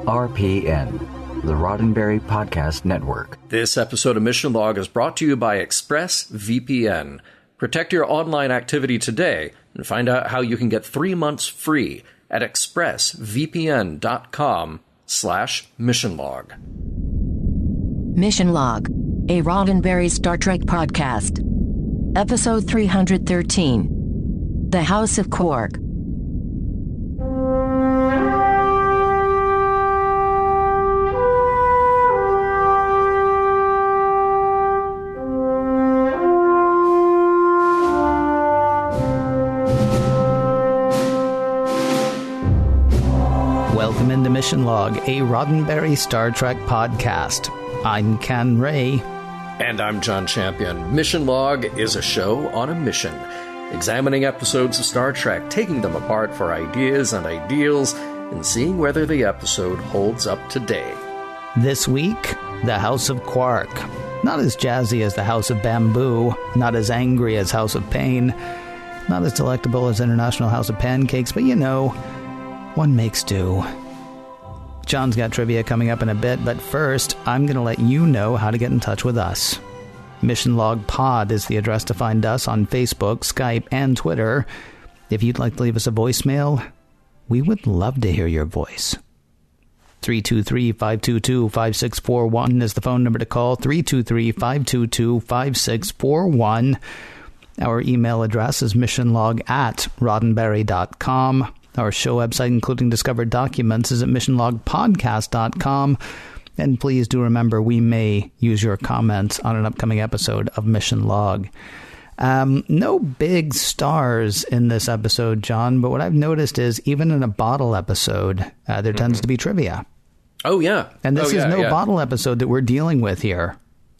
RPN, the Roddenberry Podcast Network. This episode of Mission Log is brought to you by ExpressVPN. Protect your online activity today and find out how you can get 3 months free at expressvpn.com/missionlog. Mission Log, a Roddenberry Star Trek podcast. Episode 313, The House of Quark. Welcome into Mission Log, a Roddenberry Star Trek podcast. I'm Ken Ray. And I'm John Champion. Mission Log is a show on a mission, examining episodes of Star Trek, taking them apart for ideas and ideals, and seeing whether the episode holds up today. This week, The House of Quark. Not as jazzy as The House of Bamboo, not as angry as House of Pain, not as delectable as International House of Pancakes, but you know, one makes do. John's got trivia coming up in a bit, but first, I'm going to let you know how to get in touch with us. Mission Log Pod is the address to find us on Facebook, Skype, and Twitter. If you'd like to leave us a voicemail, we would love to hear your voice. 323-522-5641 is the phone number to call, 323-522-5641. Our email address is missionlog@roddenberry.com. Our show website, including discovered documents, is at missionlogpodcast.com. And please do remember, we may use your comments on an upcoming episode of Mission Log. No big stars in this episode, John, but what I've noticed is even in a bottle episode, there tends to be trivia. Oh, yeah. And this is no bottle episode that we're dealing with here.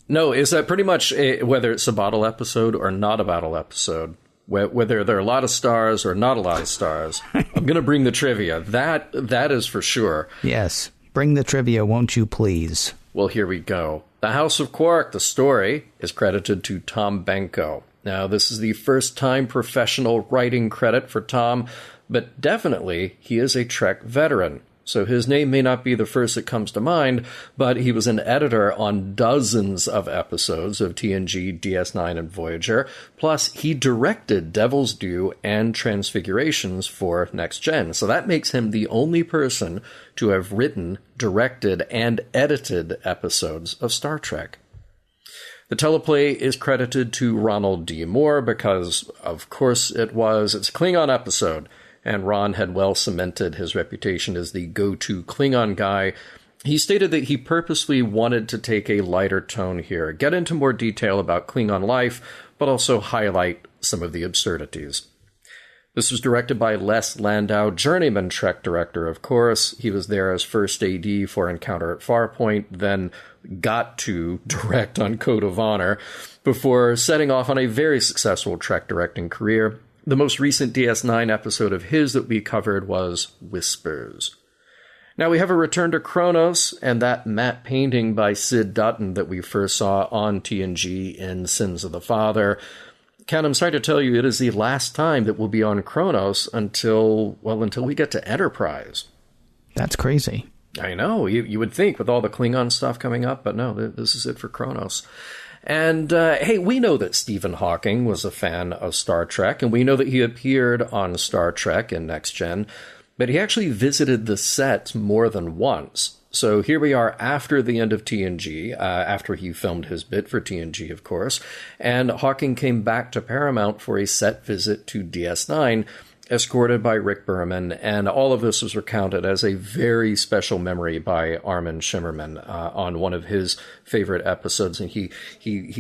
No, is that pretty much whether it's a bottle episode or not a bottle episode? Whether there are a lot of stars or not a lot of stars, I'm going to bring the trivia. That is for sure. Yes. Bring the trivia, won't you please? Well, here we go. The House of Quark, the story, is credited to Tom Benko. Now, this is the first-time professional writing credit for Tom, but definitely he is a Trek veteran. So his name may not be the first that comes to mind, but he was an editor on dozens of episodes of TNG, DS9, and Voyager. Plus, he directed Devil's Due and Transfigurations for Next Gen. So that makes him the only person to have written, directed, and edited episodes of Star Trek. The teleplay is credited to Ronald D. Moore because, of course, it's a Klingon episode. And Ron had well cemented his reputation as the go-to Klingon guy. He stated that he purposely wanted to take a lighter tone here, get into more detail about Klingon life, but also highlight some of the absurdities. This was directed by Les Landau, journeyman Trek director, of course. He was there as first AD for Encounter at Farpoint, then got to direct on Code of Honor, before setting off on a very successful Trek directing career. The most recent DS9 episode of his that we covered was Whispers. Now we have a return to Kronos and that matte painting by Sid Dutton that we first saw on TNG in Sins of the Father. Ken, I'm sorry to tell you, it is the last time that we'll be on Kronos until we get to Enterprise. That's crazy. I know. You would think with all the Klingon stuff coming up, but no, this is it for Kronos. And, hey, we know that Stephen Hawking was a fan of Star Trek, and we know that he appeared on Star Trek in Next Gen, but he actually visited the set more than once. So here we are after the end of TNG, after he filmed his bit for TNG, of course, and Hawking came back to Paramount for a set visit to DS9, escorted by Rick Berman, and all of this was recounted as a very special memory by Armin Shimmerman on one of his favorite episodes. And he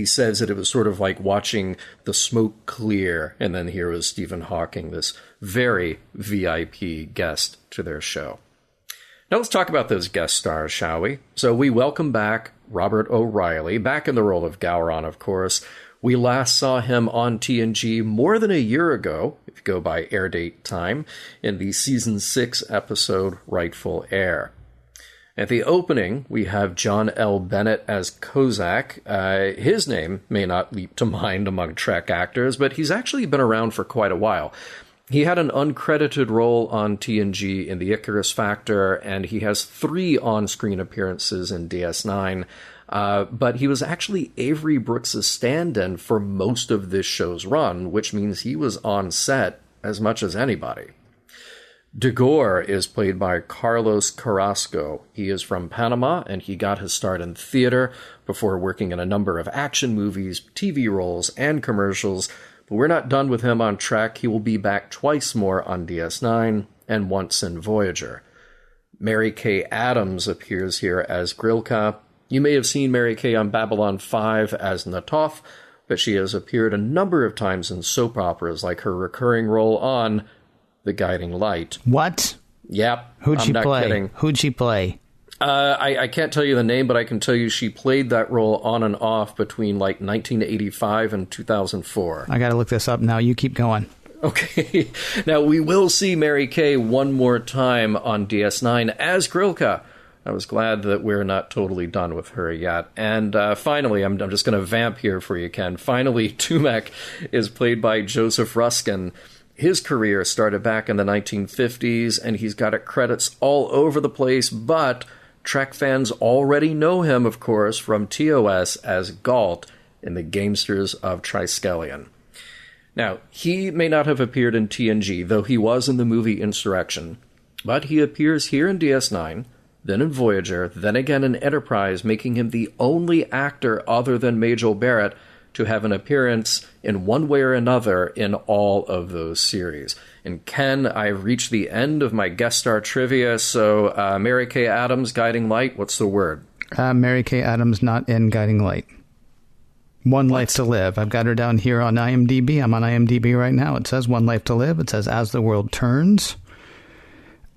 says that it was sort of like watching the smoke clear, and then here was Stephen Hawking, this very VIP guest to their show. Now let's talk about those guest stars, shall we? So we welcome back Robert O'Reilly, back in the role of Gowron, of course. We last saw him on TNG more than a year ago, if you go by air date time, in the Season 6 episode Rightful Heir. At the opening, we have John L. Bennett as Kozak. His name may not leap to mind among Trek actors, but he's actually been around for quite a while. He had an uncredited role on TNG in The Icarus Factor, and he has 3 on-screen appearances in DS9. But he was actually Avery Brooks' stand-in for most of this show's run, which means he was on set as much as anybody. Degore is played by Carlos Carrasco. He is from Panama, and he got his start in theater before working in a number of action movies, TV roles, and commercials. But we're not done with him on Trek. He will be back twice more on DS9 and once in Voyager. Mary Kay Adams appears here as Grilka. You may have seen Mary Kay on Babylon 5 as Natoth, but she has appeared a number of times in soap operas, like her recurring role on The Guiding Light. What? Yep. Who'd she play? Kidding. Who'd she play? I can't tell you the name, but I can tell you she played that role on and off between like 1985 and 2004. I got to look this up now. You keep going. Okay. Now, we will see Mary Kay one more time on DS9 as Grilka. I was glad that we're not totally done with her yet. And finally, I'm just going to vamp here for you, Ken. Finally, Tumek is played by Joseph Ruskin. His career started back in the 1950s, and he's got credits all over the place, but Trek fans already know him, of course, from TOS as Galt in The Gamesters of Triskelion. Now, he may not have appeared in TNG, though he was in the movie Insurrection, but he appears here in DS9, then in Voyager, then again in Enterprise, making him the only actor other than Majel Barrett to have an appearance in one way or another in all of those series. And Ken, I've reached the end of my guest star trivia, so Mary Kay Adams, Guiding Light, what's the word? Mary Kay Adams not in Guiding Light. One Life to Live. I've got her down here on IMDb. I'm on IMDb right now. It says One Life to Live. It says As the World Turns.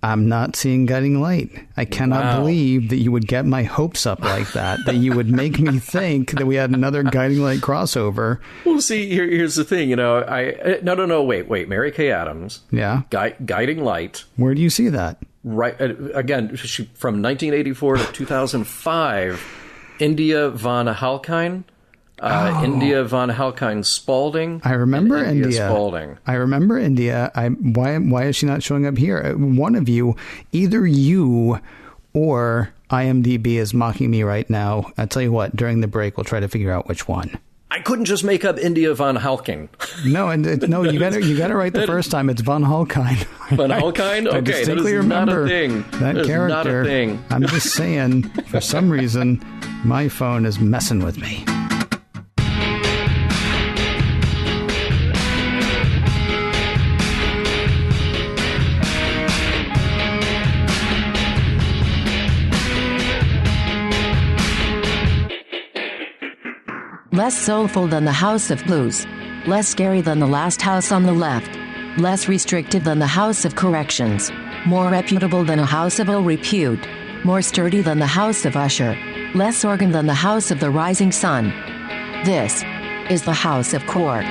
I'm not seeing Guiding Light. I cannot believe that you would get my hopes up like that, that you would make me think that we had another Guiding Light crossover. Well, see, here's the thing, No, wait. Mary Kay Adams. Yeah. Guiding Light. Where do you see that? Right. Again, from 1984 to 2005, India von Halkine. India von Halkine Spalding. I remember India. Spalding. I remember India. Why is she not showing up here? One of you, either you or IMDb is mocking me right now. I'll tell you what, during the break, we'll try to figure out which one. I couldn't just make up India von Halkine. No, you got it right the first time. It's von Halkine. Von Halkine? Okay, I distinctly remember not a thing. That character. Not a thing. I'm just saying, for some reason, my phone is messing with me. Less soulful than the House of Blues. Less scary than the last house on the left. Less restrictive than the House of Corrections. More reputable than a House of Ill Repute. More sturdy than the House of Usher. Less organ than the House of the Rising Sun. This is the House of Quark.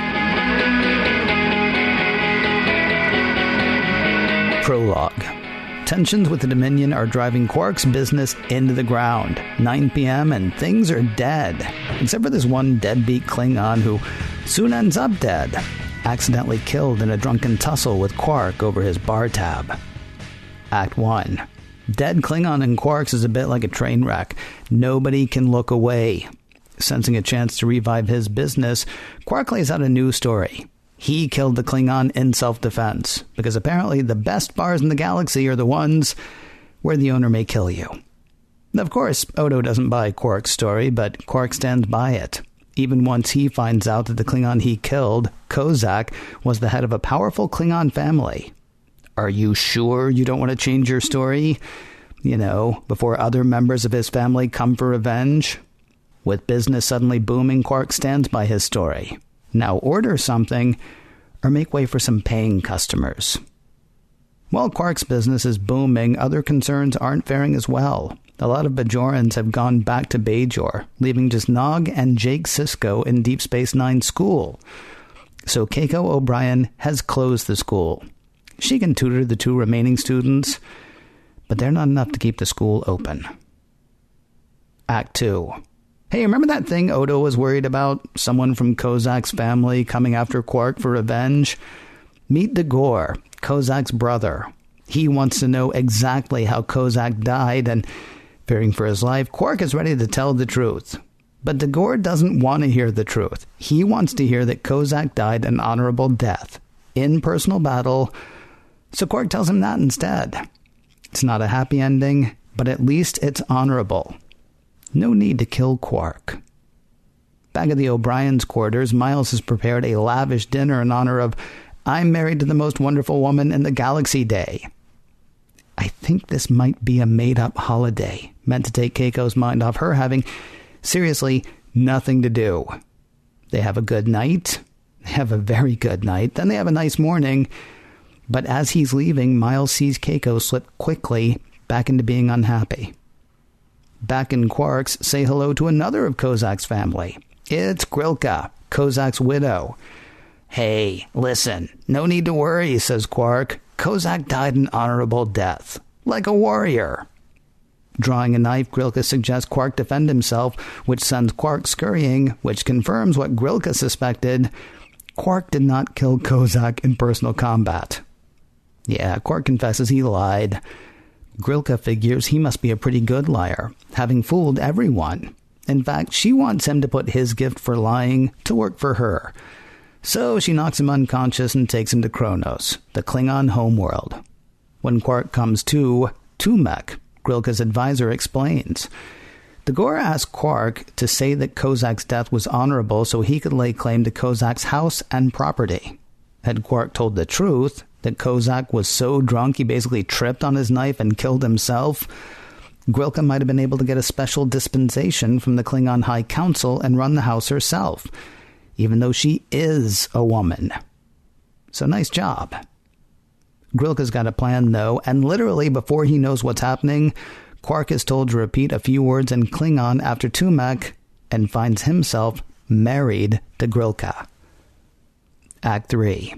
Prologue. Tensions with the Dominion are driving Quark's business into the ground. 9 p.m. and things are dead. Except for this one deadbeat Klingon who soon ends up dead. Accidentally killed in a drunken tussle with Quark over his bar tab. Act 1. Dead Klingon in Quarks is a bit like a train wreck. Nobody can look away. Sensing a chance to revive his business, Quark lays out a new story. He killed the Klingon in self-defense, because apparently the best bars in the galaxy are the ones where the owner may kill you. Of course, Odo doesn't buy Quark's story, but Quark stands by it. Even once he finds out that the Klingon he killed, Kozak, was the head of a powerful Klingon family. Are you sure you don't want to change your story? Before other members of his family come for revenge? With business suddenly booming, Quark stands by his story. Now order something, or make way for some paying customers. While Quark's business is booming, other concerns aren't faring as well. A lot of Bajorans have gone back to Bajor, leaving just Nog and Jake Sisko in Deep Space Nine school. So Keiko O'Brien has closed the school. She can tutor the 2 remaining students, but they're not enough to keep the school open. Act 2. Hey, remember that thing Odo was worried about? Someone from Kozak's family coming after Quark for revenge? Meet Dagor, Kozak's brother. He wants to know exactly how Kozak died, and fearing for his life, Quark is ready to tell the truth. But Dagor doesn't want to hear the truth. He wants to hear that Kozak died an honorable death, in personal battle, so Quark tells him that instead. It's not a happy ending, but at least it's honorable. No need to kill Quark. Back at the O'Brien's quarters, Miles has prepared a lavish dinner in honor of "I'm married to the most wonderful woman in the galaxy" day. I think this might be a made-up holiday, meant to take Keiko's mind off her having, seriously, nothing to do. They have a good night. They have a very good night. Then they have a nice morning. But as he's leaving, Miles sees Keiko slip quickly back into being unhappy. Back in Quark's, say hello to another of Kozak's family. It's Grilka, Kozak's widow. "Hey, listen, no need to worry," says Quark. "Kozak died an honorable death, like a warrior." Drawing a knife, Grilka suggests Quark defend himself, which sends Quark scurrying, which confirms what Grilka suspected. Quark did not kill Kozak in personal combat. Yeah, Quark confesses he lied. Grilka figures he must be a pretty good liar, having fooled everyone. In fact, she wants him to put his gift for lying to work for her. So she knocks him unconscious and takes him to Kronos, the Klingon homeworld. When Quark comes to, Tumek, Grilka's advisor, explains. Dagor asked Quark to say that Kozak's death was honorable so he could lay claim to Kozak's house and property. Had Quark told the truth, that Kozak was so drunk he basically tripped on his knife and killed himself, Grilka might have been able to get a special dispensation from the Klingon High Council and run the house herself, even though she is a woman. So nice job. Grilka's got a plan, though, and literally before he knows what's happening, Quark is told to repeat a few words in Klingon after Tumek and finds himself married to Grilka. Act 3.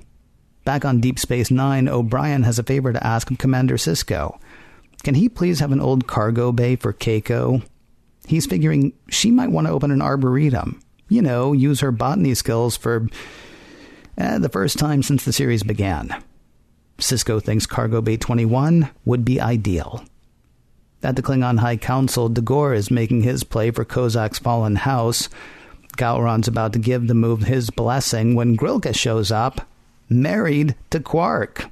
Back on Deep Space Nine, O'Brien has a favor to ask of Commander Sisko. Can he please have an old cargo bay for Keiko? He's figuring she might want to open an arboretum. You know, use her botany skills for the first time since the series began. Sisko thinks Cargo Bay 21 would be ideal. At the Klingon High Council, Dagor is making his play for Kozak's fallen house. Gowron's about to give the move his blessing when Grilka shows up, married to Quark,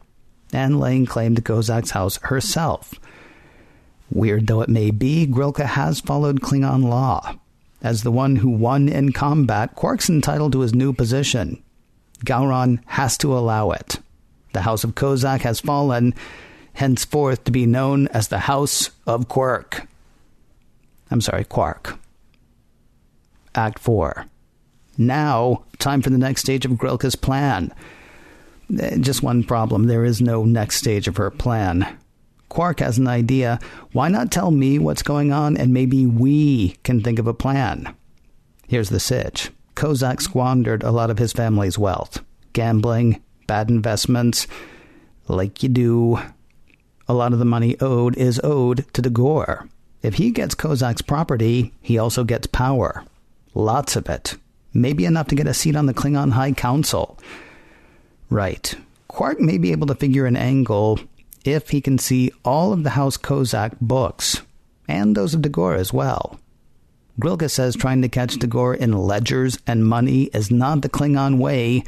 and laying claim to Kozak's house herself. Weird though it may be, Grilka has followed Klingon law. As the one who won in combat, Quark's entitled to his new position. Gowron has to allow it. The House of Kozak has fallen, henceforth to be known as the House of Quark. Quark. Act 4. Now, time for the next stage of Grilka's plan. Just one problem, there is no next stage of her plan. Quark has an idea. Why not tell me what's going on and maybe we can think of a plan? Here's the sitch. Kozak squandered a lot of his family's wealth. Gambling, bad investments, like you do. A lot of the money owed is owed to Dagor. If he gets Kozak's property, he also gets power. Lots of it. Maybe enough to get a seat on the Klingon High Council. Right. Quark may be able to figure an angle if he can see all of the House Kozak books, and those of Dagor as well. Grilka says trying to catch Dagor in ledgers and money is not the Klingon way,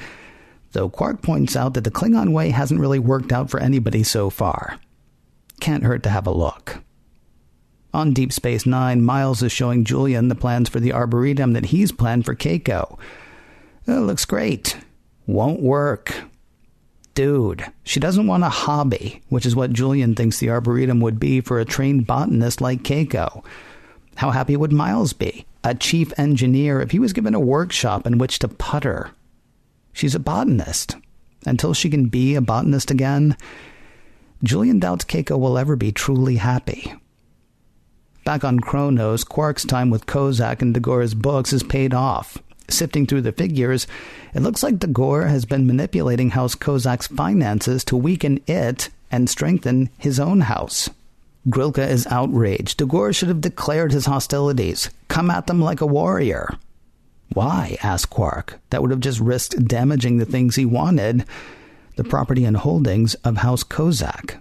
though Quark points out that the Klingon way hasn't really worked out for anybody so far. Can't hurt to have a look. On Deep Space Nine, Miles is showing Julian the plans for the Arboretum that he's planned for Keiko. It looks great. Won't work. Dude, she doesn't want a hobby, which is what Julian thinks the Arboretum would be for a trained botanist like Keiko. How happy would Miles be, a chief engineer, if he was given a workshop in which to putter? She's a botanist. Until she can be a botanist again, Julian doubts Keiko will ever be truly happy. Back on Kronos, Quark's time with Kozak and Dagor's books has paid off. Sifting through the figures, it looks like Dagor has been manipulating House Kozak's finances to weaken it and strengthen his own house. Grilka is outraged. Dagor should have declared his hostilities. Come at them like a warrior. Why? Asked Quark. That would have just risked damaging the things he wanted. the property and holdings of House Kozak.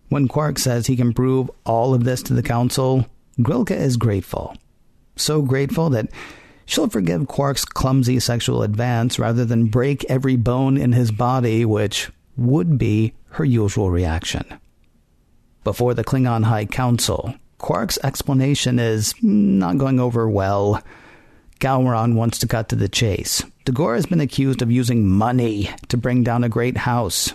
When Quark says he can prove all of this to the Council, Grilka is grateful. So grateful that she'll forgive Quark's clumsy sexual advance rather than break every bone in his body, which would be her usual reaction. Before the Klingon High Council, Quark's explanation is not going over well. Gowron wants to cut to the chase. Dagor has been accused of using money to bring down a great house.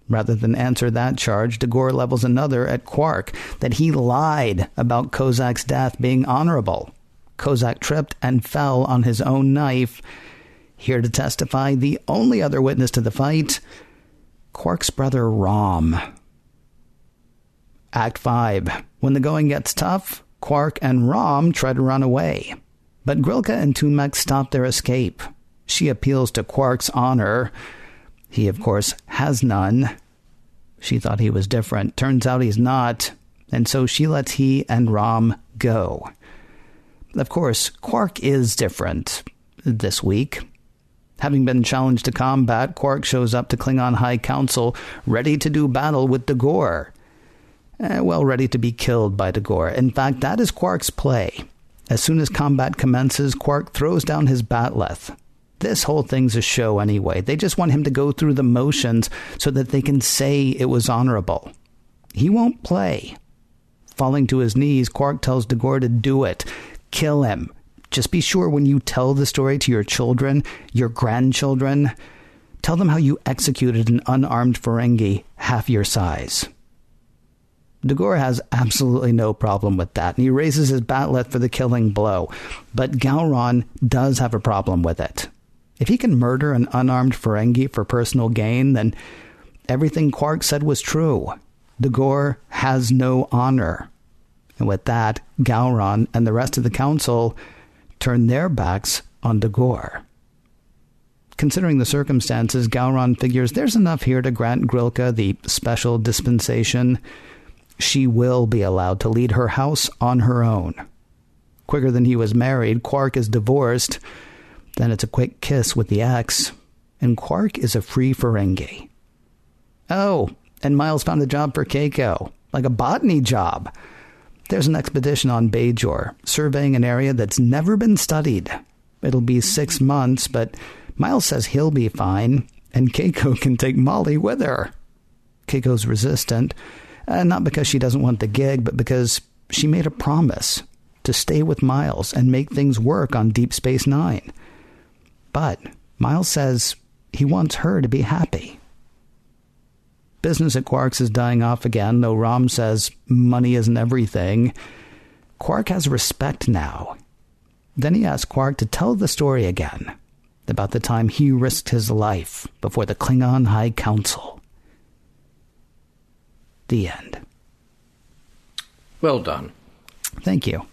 Rather than answer that charge, Dagor levels another at Quark, that he lied about Kozak's death being honorable. Kozak tripped and fell on his own knife. Here to testify, the only other witness to the fight, Quark's brother Rom. Act 5. When the going gets tough, Quark and Rom try to run away. But Grilka and Tumek stop their escape. She appeals to Quark's honor. He, of course, has none. She thought he was different. Turns out he's not. And so she lets he and Rom go. Of course, Quark is different this week. Having been challenged to combat, Quark shows up to Klingon High Council, ready to do battle with Dagor. Ready to be killed by Dagor. In fact, that is Quark's play. As soon as combat commences, Quark throws down his bat'leth. This whole thing's a show anyway. They just want him to go through the motions so that they can say it was honorable. He won't play. Falling to his knees, Quark tells Dagor to do it. Kill him. Just be sure when you tell the story to your children, your grandchildren, tell them how you executed an unarmed Ferengi half your size. Dagor has absolutely no problem with that, and he raises his bat'leth for the killing blow. But Gowron does have a problem with it. If he can murder an unarmed Ferengi for personal gain, then everything Quark said was true. Dagor has no honor. And with that, Gowron and the rest of the Council turn their backs on Dagor. Considering the circumstances, Gowron figures there's enough here to grant Grilka the special dispensation. She will be allowed to lead her house on her own. Quicker than he was married, Quark is divorced. Then it's a quick kiss with the ex, and Quark is a free Ferengi. Oh, and Miles found a job for Keiko, like a botany job. There's an expedition on Bajor, surveying an area that's never been studied. It'll be 6 months, but Miles says he'll be fine, and Keiko can take Molly with her. Keiko's resistant. Not because she doesn't want the gig, but because she made a promise to stay with Miles and make things work on Deep Space Nine. But Miles says he wants her to be happy. Business at Quark's is dying off again, though Rom says money isn't everything. Quark has respect now. Then he asks Quark to tell the story again, about the time he risked his life before the Klingon High Council. The end. Well done. Thank you.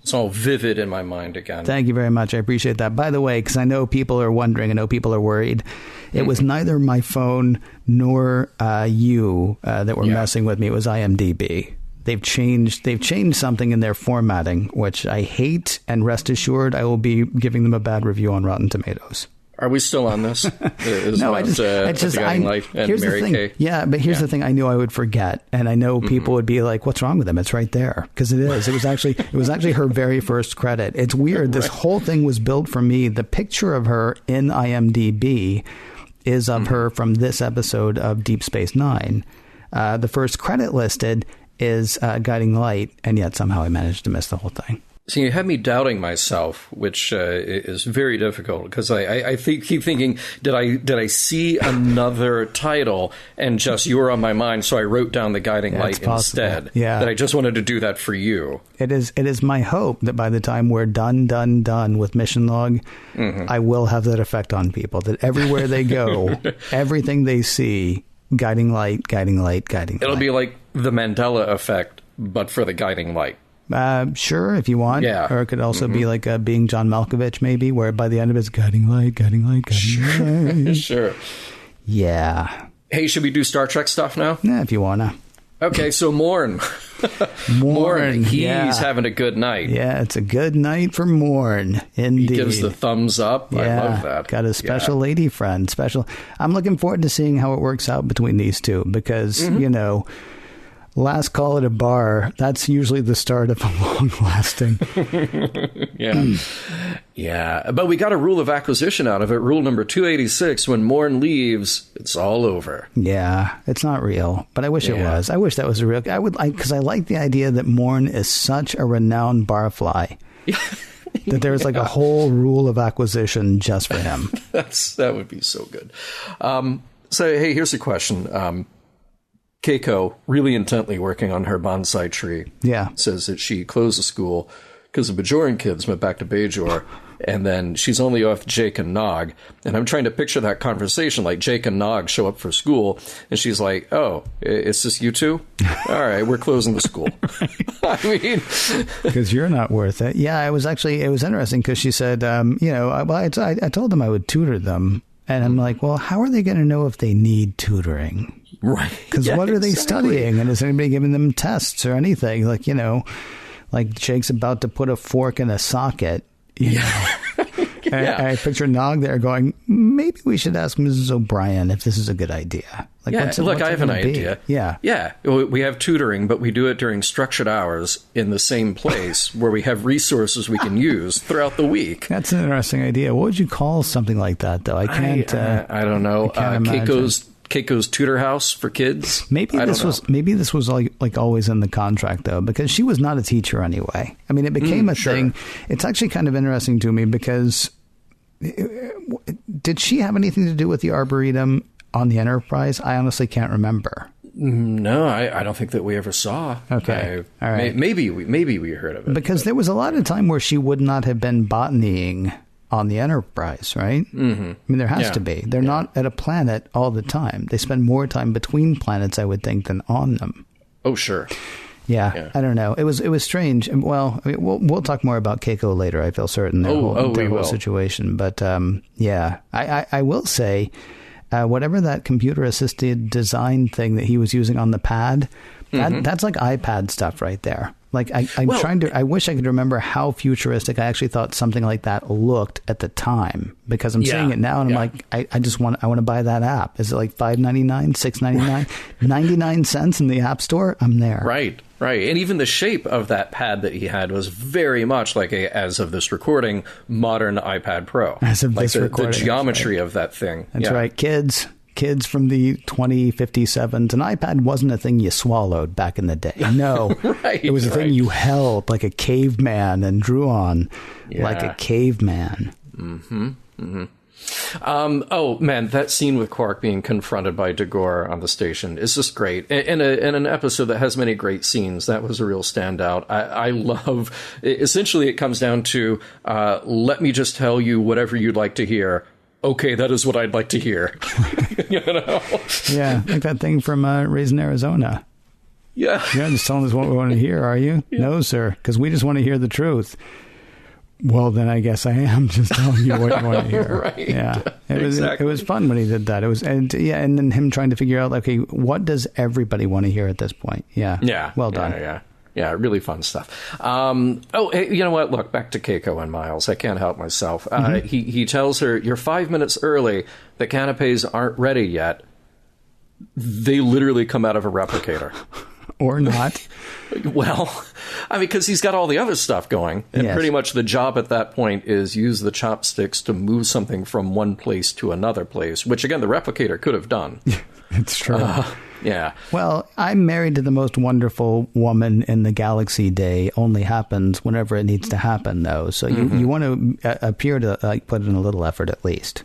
It's all vivid in my mind again. Thank you very much. I appreciate that. By the way, because I know people are wondering, I know people are worried, it was neither my phone nor you that were messing with me. It was IMDb. They've changed something in their formatting, which I hate, and rest assured I will be giving them a bad review on Rotten Tomatoes. Are we still on this? No, here's the thing. Kay? Yeah, but here's the thing. I knew I would forget, and I know people would be like, "What's wrong with him?" It's right there, because it is. It was actually her very first credit. It's weird. This whole thing was built for me. The picture of her in IMDb is of her from this episode of Deep Space Nine. The first credit listed is Guiding Light, and yet somehow I managed to miss the whole thing. So you had me doubting myself, which is very difficult, because I keep thinking, did I see another title and just you were on my mind, so I wrote down the Guiding Light instead. Yeah. That I just wanted to do that for you. It is my hope that by the time we're done with Mission Log, I will have that effect on people, that everywhere they go, everything they see, Guiding Light, Guiding Light, Guiding Light. It'll be like the Mandela effect, but for the Guiding Light. Sure, if you want. Yeah. Or it could also be like Being John Malkovich, maybe, where by the end of it's Guiding Light, Guiding Light, Guiding Light. Sure. Yeah. Hey, should we do Star Trek stuff now? Yeah, if you want to. Okay, so Morn. Morn, he's having a good night. Yeah, it's a good night for Morn, indeed. He gives the thumbs up. I love that. Got a special lady friend. I'm looking forward to seeing how it works out between these two because, last call at a bar, that's usually the start of a long-lasting. Yeah, but we got a rule of acquisition out of it. Rule number 286, when Morn leaves, it's all over. Yeah, it's not real, but I wish it was. I wish that was real. Because I like the idea that Morn is such a renowned barfly that there's like a whole rule of acquisition just for him. That would be so good. So, hey, here's a question. Keiko, really intently working on her bonsai tree, says that she closed the school because the Bajoran kids went back to Bajor, and then she's only off Jake and Nog. And I'm trying to picture that conversation, like Jake and Nog show up for school, and she's like, "Oh, it's just you two? All right, we're closing the school." I mean, because you're not worth it. Yeah, it was interesting because she said, I told them I would tutor them, and I'm like, well, how are they going to know if they need tutoring? Right. Because what are they studying? And is anybody giving them tests or anything? Like Jake's about to put a fork in a socket. I picture Nog there going, maybe we should ask Mrs. O'Brien if this is a good idea. I have an idea. Yeah. We have tutoring, but we do it during structured hours in the same place where we have resources we can use throughout the week. That's an interesting idea. What would you call something like that, though? I can't. I don't know. Keiko's tutor house for kids. Maybe this was like always in the contract, though, because she was not a teacher anyway. I mean, it became a thing. It's actually kind of interesting to me because did she have anything to do with the Arboretum on the Enterprise? I honestly can't remember. No, I don't think that we ever saw. Okay, all right. Maybe we heard of it because there was a lot of time where she would not have been botanying on the Enterprise, right? Mm-hmm. I mean, there has to be. They're not at a planet all the time. They spend more time between planets, I would think, than on them. Oh, sure. Yeah. I don't know. It was strange. Well, I mean, we'll talk more about Keiko later. I feel certain their whole situation. But I will say, whatever that computer-assisted design thing that he was using on the pad, that's like iPad stuff right there. Like I wish I could remember how futuristic I actually thought something like that looked at the time, because I'm seeing it now and I'm like, I want to buy that app. Is it like $5.99, $6.99, 99 cents in the App Store? I'm there. Right. And even the shape of that pad that he had was very much like as of this recording, modern iPad Pro. As of this recording. The geometry of that thing. That's right. Kids from the 2057s, an iPad wasn't a thing you swallowed back in the day. No, it was a thing you held like a caveman and drew on like a caveman. Oh man, that scene with Quark being confronted by Dagor on the station is just great. In an episode that has many great scenes, that was a real standout. I love. Essentially, it comes down to let me just tell you whatever you'd like to hear. Okay, that is what I'd like to hear. Yeah, like that thing from Raising Arizona. Yeah. You're not just telling us what we want to hear, are you? Yeah. No, sir, because we just want to hear the truth. Well, then I guess I am just telling you what you want to hear. Right. Yeah. It was fun when he did that. And then him trying to figure out, okay, what does everybody want to hear at this point? Yeah. Yeah. Well done. Yeah, really fun stuff. Hey, you know what? Look, back to Keiko and Miles. I can't help myself. He tells her, you're 5 minutes early. The canapes aren't ready yet. They literally come out of a replicator. Or not. Well, I mean, because he's got all the other stuff going. And pretty much the job at that point is use the chopsticks to move something from one place to another place, which, again, the replicator could have done. It's true. Yeah. Well, I'm married to the most wonderful woman in the galaxy. Day only happens whenever it needs to happen, though. So you want to appear to put in a little effort at least.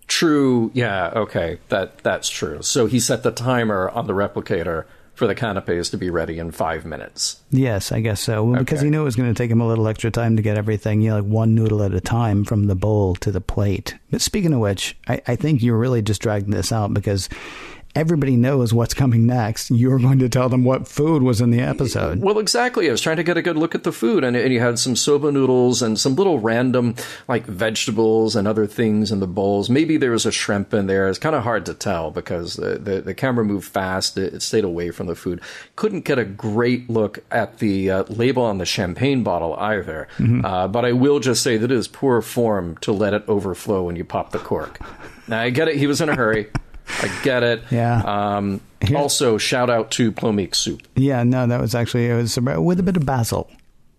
True. Yeah. Okay. That's true. So he set the timer on the replicator for the canapes to be ready in 5 minutes. Yes, I guess so. Well, because he knew it was going to take him a little extra time to get everything, like one noodle at a time from the bowl to the plate. But speaking of which, I think you're really just dragging this out because everybody knows what's coming next. You're going to tell them what food was in the episode. Well, exactly. I was trying to get a good look at the food, and you had some soba noodles and some little random like vegetables and other things in the bowls. Maybe there was a shrimp in there. It's kind of hard to tell because the camera moved fast. It stayed away from the food. Couldn't get a great look at the label on the champagne bottle either. But I will just say that it is poor form to let it overflow when you pop the cork. Now, I get it. He was in a hurry. I get it. Yeah. Also, shout out to plomeek soup. Yeah, no, that was actually, it was with a bit of basil.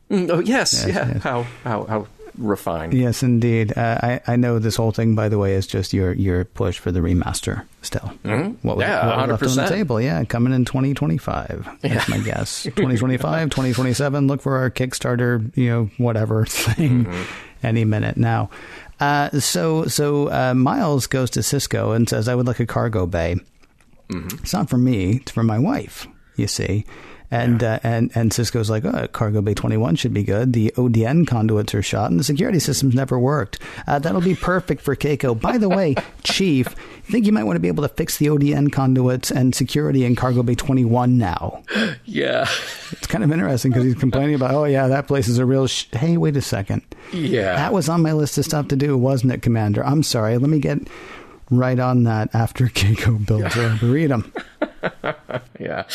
Oh, yes. Yeah. How refined. Yes, indeed. I know this whole thing, by the way, is just your push for the remaster still. What was 100%. left on the table? Yeah, coming in 2025. That's my guess. 2025, 2027. Look for our Kickstarter, whatever thing any minute now. So Miles goes to Cisco and says, I would like a cargo bay. It's not for me. It's for my wife, you see. And Cisco's like, cargo bay 21 should be good. The ODN conduits are shot and the security systems never worked. That'll be perfect for Keiko. By the way, Chief, I think you might want to be able to fix the ODN conduits and security in cargo bay 21 now. Yeah. It's kind of interesting because he's complaining about, that place is a real hey, wait a second. Yeah. That was on my list of stuff to do, wasn't it, Commander? I'm sorry. Let me get right on that after Keiko builds her. Read them. Yeah.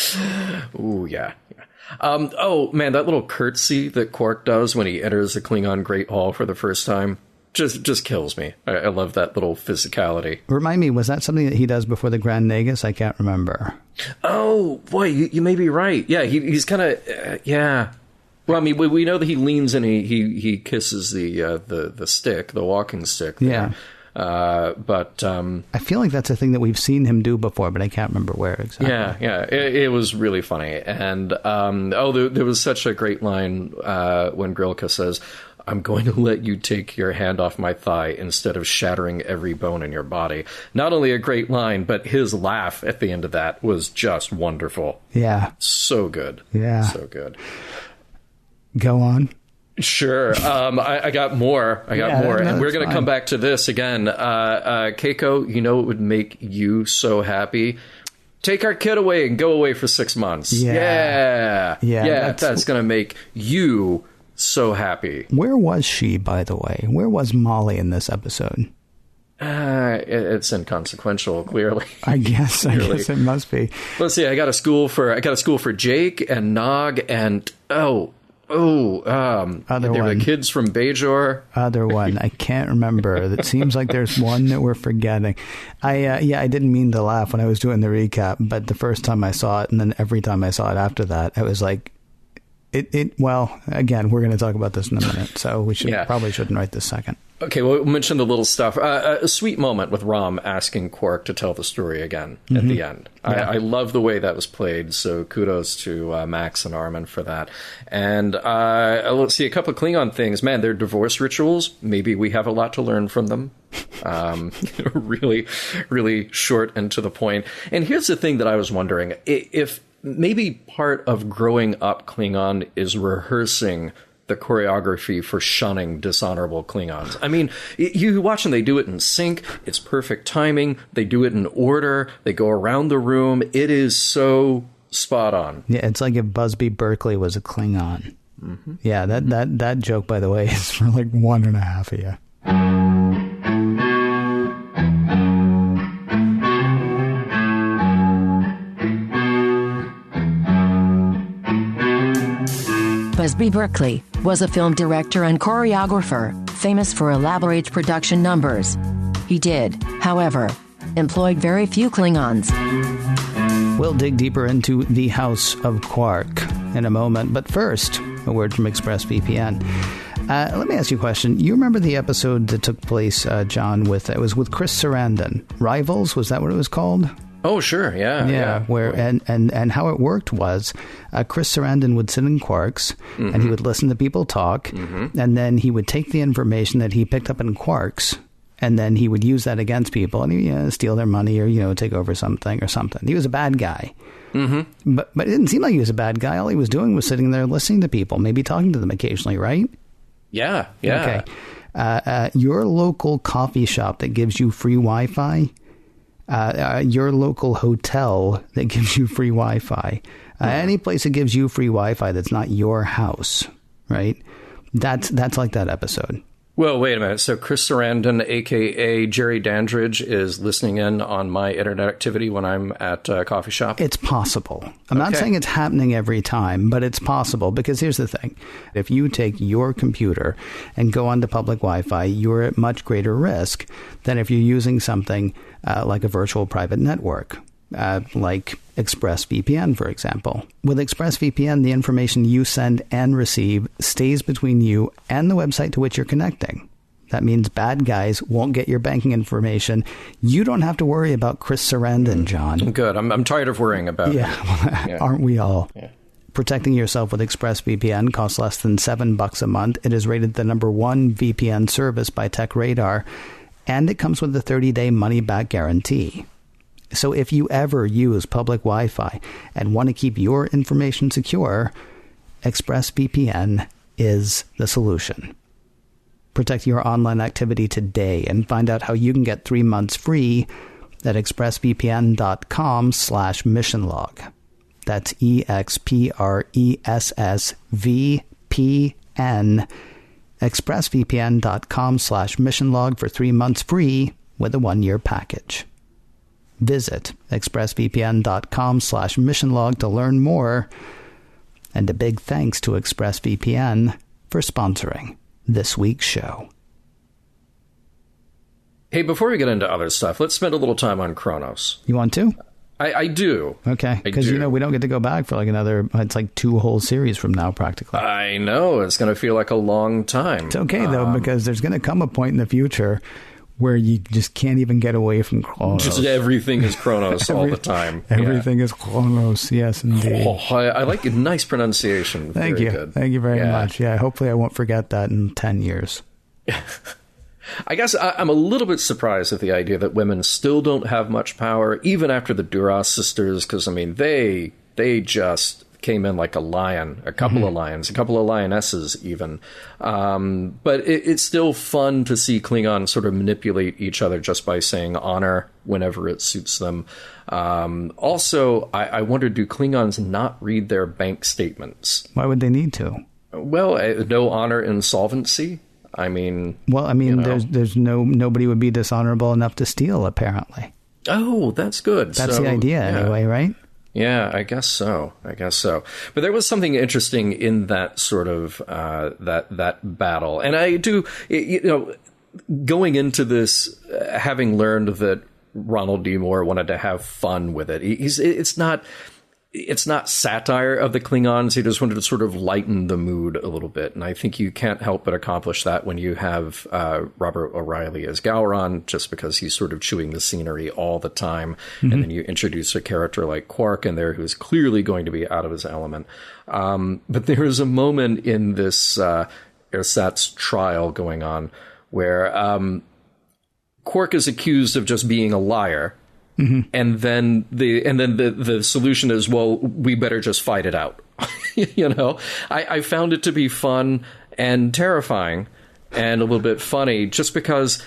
Ooh, yeah. Oh, man, that little curtsy that Quark does when he enters the Klingon Great Hall for the first time just kills me. I love that little physicality. Remind me, was that something that he does before the Grand Nagus? I can't remember. Oh, boy, you may be right. Yeah, he's kind of, yeah. Well, I mean, we know that he leans and he kisses the stick, the walking stick there. Yeah. But I feel like that's a thing that we've seen him do before, but I can't remember where exactly. Yeah, it was really funny. And there was such a great line when Grilka says, I'm going to let you take your hand off my thigh instead of shattering every bone in your body. Not only a great line, but his laugh at the end of that was just wonderful. Yeah. So good. Yeah. So good. Go on. Sure. I got more. No, and we're going to come back to this again. Keiko, it would make you so happy? Take our kid away and go away for 6 months. Yeah. That's going to make you so happy. Where was she, by the way? Where was Molly in this episode? It's inconsequential, clearly. I guess it must be. Let's see. I got a school for Jake and Nog and other there one. were kids from Bajor. Other one. I can't remember. It seems like there's one that we're forgetting. I didn't mean to laugh when I was doing the recap, but the first time I saw it, and then every time I saw it after that, I was like, well, again, we're going to talk about this in a minute, so we probably shouldn't write this second. Okay, well, we'll mention the little stuff. A sweet moment with Rom asking Quark to tell the story again at the end. Yeah. I love the way that was played, so kudos to Max and Armin for that. And let's see, a couple of Klingon things. Man, their divorce rituals, maybe we have a lot to learn from them. Really, really short and to the point. And here's the thing that I was wondering. If maybe part of growing up Klingon is rehearsing the choreography for shunning dishonorable Klingons. I mean, you watch them, they do it in sync. It's perfect timing. They do it in order. They go around the room. It is so spot on. Yeah, it's like if Busby Berkeley was a Klingon. Mm-hmm. Yeah, that joke, by the way, is for like 1.5 of you. Busby Berkeley was a film director and choreographer, famous for elaborate production numbers. He did, however, employ very few Klingons. We'll dig deeper into the House of Quark in a moment, but first, a word from ExpressVPN. Let me ask you a question. You remember the episode that took place, John, it was with Chris Sarandon. Rivals, was that what it was called? Oh, sure, yeah. Where and how it worked was Chris Sarandon would sit in Quarks, and he would listen to people talk, and then he would take the information that he picked up in Quarks, and then he would use that against people, and he'd steal their money or take over something or something. He was a bad guy. Mm-hmm. But it didn't seem like he was a bad guy. All he was doing was sitting there listening to people, maybe talking to them occasionally, right? Yeah. Okay. Your local coffee shop that gives you free Wi-Fi, your local hotel that gives you free Wi-Fi, any place that gives you free Wi-Fi that's not your house, right? That's like that episode. Well, wait a minute. So Chris Sarandon, a.k.a. Jerry Dandridge, is listening in on my internet activity when I'm at a coffee shop? It's possible. I'm not saying it's happening every time, but it's possible, because here's the thing. If you take your computer and go onto public Wi-Fi, you're at much greater risk than if you're using something like a virtual private network. Like ExpressVPN, for example. With ExpressVPN, the information you send and receive stays between you and the website to which you're connecting. That means bad guys won't get your banking information. You don't have to worry about Chris Sarandon, John. Good. I'm tired of worrying about it. Yeah, aren't we all? Yeah. Protecting yourself with ExpressVPN costs less than $7 a month. It is rated the #1 VPN service by TechRadar, and it comes with a 30-day money-back guarantee. So if you ever use public Wi-Fi and want to keep your information secure, ExpressVPN is the solution. Protect your online activity today and find out how you can get 3 months free at expressvpn.com/missionlog. That's EXPRESSVPN. expressvpn.com/missionlog for 3 months free with a 1-year package. Visit expressvpn.com/missionlog to learn more. And a big thanks to ExpressVPN for sponsoring this week's show. Hey, before we get into other stuff, let's spend a little time on Kronos. You want to? I do. Okay, because we don't get to go back for it's like 2 whole series from now, practically. I know. It's going to feel like a long time. It's okay, though, because there's going to come a point in the future where you just can't even get away from Kronos. Just everything is Kronos all the time. Everything is Kronos, yes, indeed. I like it. Nice pronunciation. Thank you. Good. Thank you very much. Yeah, hopefully I won't forget that in 10 years. I guess I'm a little bit surprised at the idea that women still don't have much power, even after the Duras sisters, because, I mean, they just came in like a lion, a couple of lions, a couple of lionesses even. But it's still fun to see Klingons sort of manipulate each other just by saying honor whenever it suits them. Also, I wonder, do Klingons not read their bank statements? Why would they need to? Well, no honor insolvency. There's nobody would be dishonorable enough to steal, apparently. Oh, that's good. That's the idea, anyway, right? Yeah, I guess so. But there was something interesting in that sort of that battle, and I do, going into this, having learned that Ronald D. Moore wanted to have fun with it. It's not satire of the Klingons. He just wanted to sort of lighten the mood a little bit. And I think you can't help but accomplish that when you have Robert O'Reilly as Gowron, just because he's sort of chewing the scenery all the time. Mm-hmm. And then you introduce a character like Quark in there who's clearly going to be out of his element. But there is a moment in this ersatz trial going on where Quark is accused of just being a liar. Mm-hmm. And then the solution is, well, we better just fight it out. I found it to be fun and terrifying and a little bit funny, just because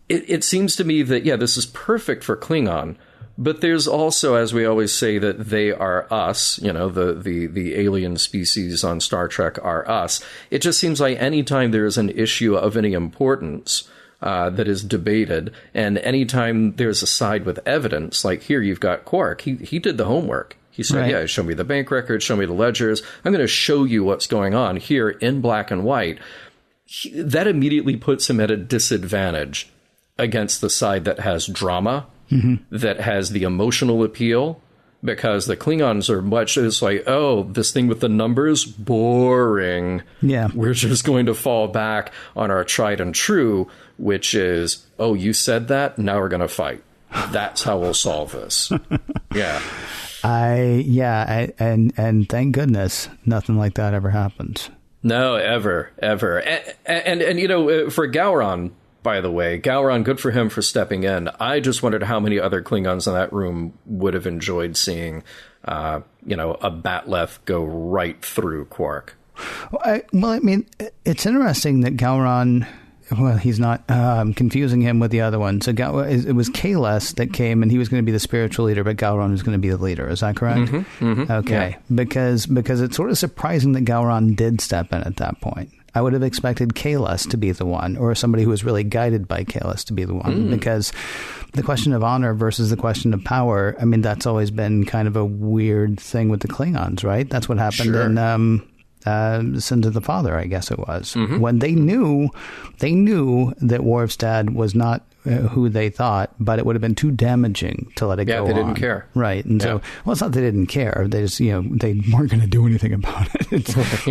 it seems to me that, this is perfect for Klingon. But there's also, as we always say, that they are us, the alien species on Star Trek are us. It just seems like anytime there is an issue of any importance that is debated, and anytime there's a side with evidence, like here you've got Quark, he did the homework. He said, right. Show me the bank records, show me the ledgers. I'm going to show you what's going on here in black and white. That immediately puts him at a disadvantage against the side that has drama, that has the emotional appeal, because the Klingons are much, it's like, oh, this thing with the numbers, boring. Yeah. We're just going to fall back on our tried and true, which is, oh, you said that? Now we're going to fight. That's how we'll solve this. Yeah. And thank goodness nothing like that ever happens. No, ever. And for Gowron, by the way, Gowron, good for him for stepping in. I just wondered how many other Klingons in that room would have enjoyed seeing, a batleth go right through Quark. It's interesting that Gowron well, he's not. I'm confusing him with the other one. So it was Kahless that came, and he was going to be the spiritual leader, but Gowron was going to be the leader. Is that correct? Okay, yeah. Because it's sort of surprising that Gowron did step in at that point. I would have expected Kahless to be the one, or somebody who was really guided by Kahless to be the one, because the question of honor versus the question of power, I mean, that's always been kind of a weird thing with the Klingons, right? That's what happened in Sins of the Father, I guess it was. When they knew that Worf's dad was not who they thought, but it would have been too damaging to let it go on. Yeah, they didn't care. Right. And so, well, it's not they didn't care. They just, they weren't going to do anything about it.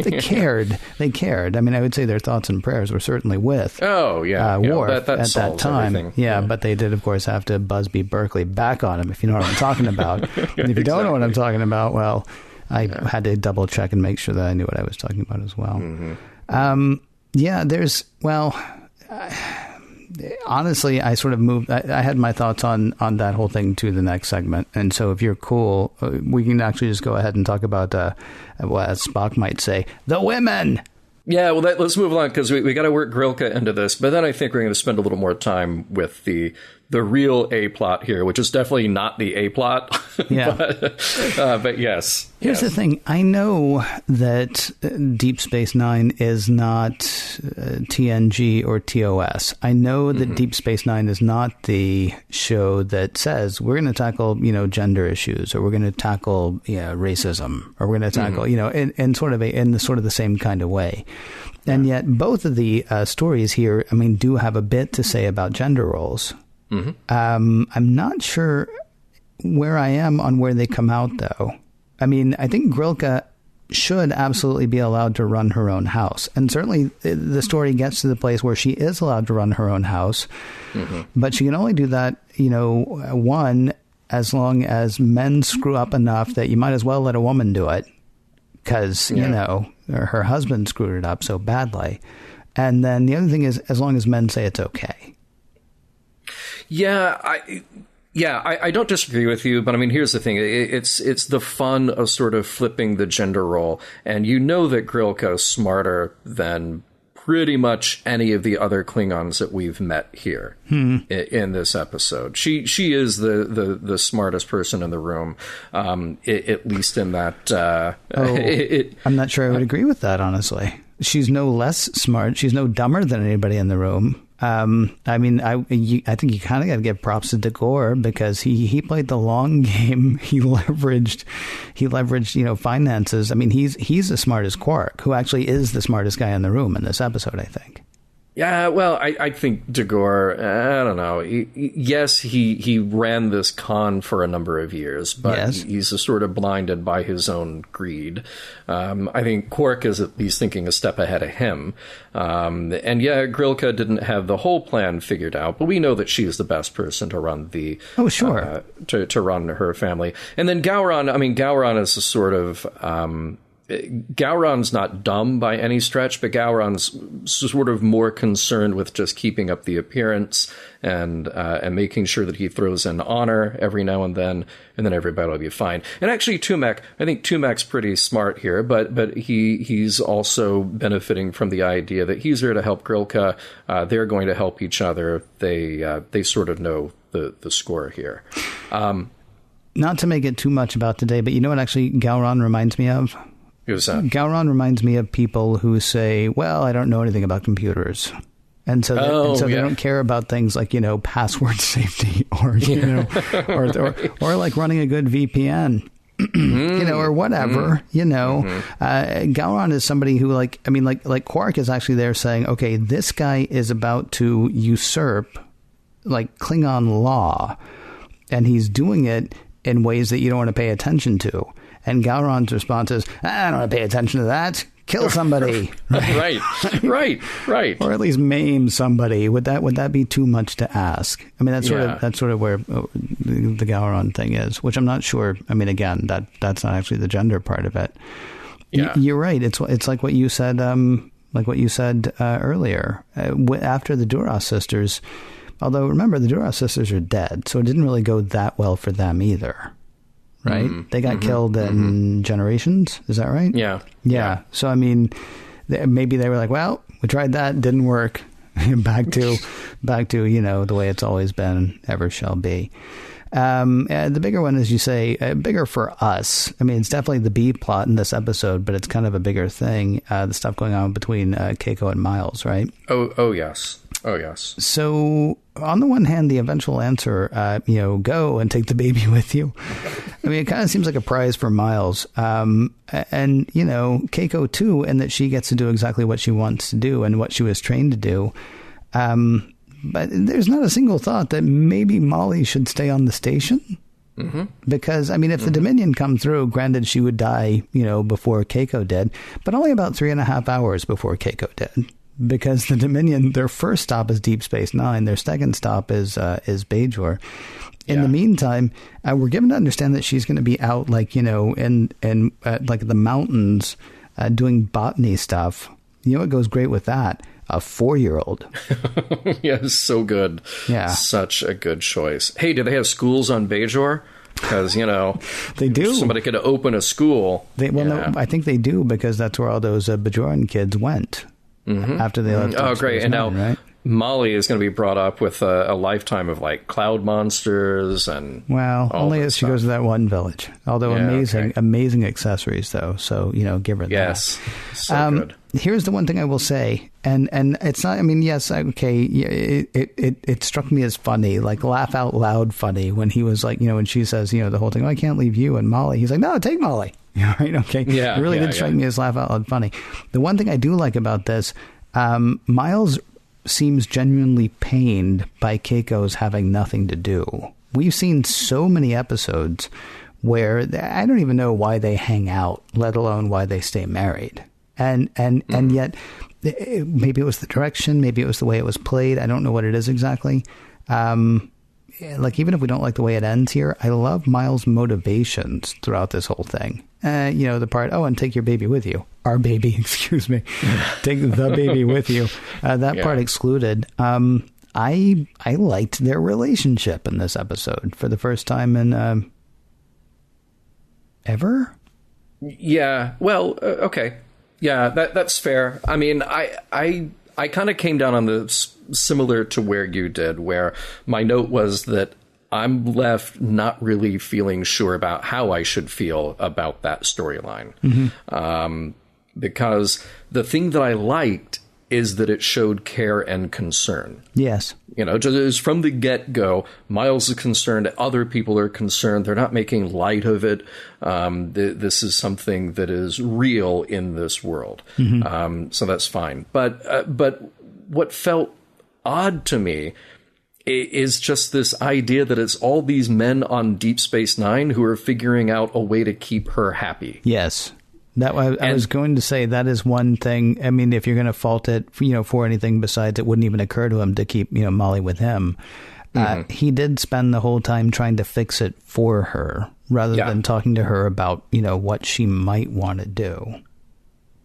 They cared. They cared. I mean, I would say their thoughts and prayers were certainly with Worf at that time. Yeah, but they did, of course, have to Busby Berkeley back on him, if you know what I'm talking about. And if you don't know what I'm talking about, well, I had to double check and make sure that I knew what I was talking about as well. Honestly, I sort of moved. I had my thoughts on that whole thing to the next segment. And so if you're cool, we can actually just go ahead and talk about, what Spock might say, the women. Yeah, well, let's move along, because we got to work Grilka into this. But then I think we're going to spend a little more time with the real A-plot here, which is definitely not the A-plot. Yeah. but yes. Here's the thing. I know that Deep Space Nine is not TNG or TOS. I know that Deep Space Nine is not the show that says we're going to tackle, gender issues, or we're going to tackle racism, or we're going to tackle, in sort of the same kind of way. And yet both of the stories here, I mean, do have a bit to say about gender roles. I'm not sure where I am on where they come out, though. I mean, I think Grilka should absolutely be allowed to run her own house. And certainly the story gets to the place where she is allowed to run her own house. But she can only do that, one, as long as men screw up enough that you might as well let a woman do it. Because, her husband screwed it up so badly. And then the other thing is, as long as men say it's okay. Yeah, I don't disagree with you, but I mean, here's the thing. It's the fun of sort of flipping the gender role. And you know that Grilka is smarter than pretty much any of the other Klingons that we've met here in this episode. She is the smartest person in the room, at least in that. I'm not sure I would agree with that, honestly. She's no less smart. She's no dumber than anybody in the room. I mean, I think you kind of got to give props to Dagor, because he played the long game. He leveraged, finances. I mean, he's as smart as Quark, who actually is the smartest guy in the room in this episode, I think. Yeah, well, I think Dagor, I don't know. He ran this con for a number of years, but he's sort of blinded by his own greed. I think Quark is at least thinking a step ahead of him. And yeah, Grilka didn't have the whole plan figured out, but we know that she is the best person to run to run her family. And then Gowron is a sort of, Gowron's not dumb by any stretch, but Gowron's sort of more concerned with just keeping up the appearance and making sure that he throws in honor every now and then everybody will be fine. And actually, I think Tumac's pretty smart here, but he's also benefiting from the idea that he's there to help Grilka. They're going to help each other. They sort of know the score here. Not to make it too much about today, but you know what actually Gowron reminds me of? Who's that? Gowron reminds me of people who say, well, I don't know anything about computers. And so they don't care about things like, password safety or, or like running a good VPN, or whatever, Gowron is somebody who like Quark is actually there saying, okay, this guy is about to usurp like Klingon law, and he's doing it in ways that you don't want to pay attention to. And Gowron's response is, I don't want to pay attention to that. Kill somebody. Right. Or at least maim somebody. Would that be too much to ask? I mean, that's sort of where the Gowron thing is, which I'm not sure. I mean, again, that's not actually the gender part of it. Yeah. You're right. It's like what you said. Earlier, after the Duras sisters. Although remember, the Duras sisters are dead, so it didn't really go that well for them either. Right? They got killed in Generations. Is that right? Yeah. So, I mean, maybe they were like, well, we tried that. Didn't work. back to the way it's always been, ever shall be. And the bigger one, as you say, bigger for us. I mean, it's definitely the B plot in this episode, but it's kind of a bigger thing. The stuff going on between Keiko and Miles, right? Oh yes. Oh yes. So on the one hand, the eventual answer, go and take the baby with you. I mean, it kind of seems like a prize for Miles. And Keiko too, in that she gets to do exactly what she wants to do and what she was trained to do. But there's not a single thought that maybe Molly should stay on the station. Mm-hmm. Because, I mean, if the Dominion come through, granted, she would die, before Keiko did, but only about 3.5 hours before Keiko did. Because the Dominion, their first stop is Deep Space Nine. Their second stop is Bajor. In the meantime, we're given to understand that she's going to be out, in the mountains, doing botany stuff. It goes great with that. A 4-year-old. Yeah, so good. Yeah. Such a good choice. Hey, do they have schools on Bajor? Because, they do. Somebody could open a school. No, I think they do, because that's where all those Bajoran kids went after they left. Oh, great. And now right? Molly is going to be brought up with a lifetime of cloud monsters and only as she goes to that one village. Although amazing accessories though. So give her that. Yes, so good. Here's the one thing I will say, and it's not. I mean, yes, okay. It struck me as funny, laugh out loud funny when he was when she says the whole thing. Oh, I can't leave you and Molly. He's like, no, take Molly. Right? Okay. Yeah. It really did strike me as laugh out loud funny. The one thing I do like about this, Miles seems genuinely pained by Keiko's having nothing to do. We've seen so many episodes where I don't even know why they hang out, let alone why they stay married. And yet maybe it was the direction, maybe it was the way it was played. I don't know what it is exactly. Even if we don't like the way it ends here, I love Miles' motivations throughout this whole thing. The part, and take your baby with you. Our baby, excuse me. Take the baby with you. That part excluded. I liked their relationship in this episode for the first time in ever. Yeah. Well, okay. Yeah, that's fair. I mean, I kind of came down on this similar to where you did, where my note was that I'm left not really feeling sure about how I should feel about that storyline. Because the thing that I liked is that it showed care and concern. Yes. Just from the get-go, Miles is concerned, other people are concerned. They're not making light of it. This is something that is real in this world. So that's fine. But what felt odd to me is just this idea that it's all these men on Deep Space Nine who are figuring out a way to keep her happy. Yes. I was going to say that is one thing. I mean, if you're going to fault it, for anything besides, it wouldn't even occur to him to keep, Molly with him. He did spend the whole time trying to fix it for her rather than talking to her about, what she might want to do.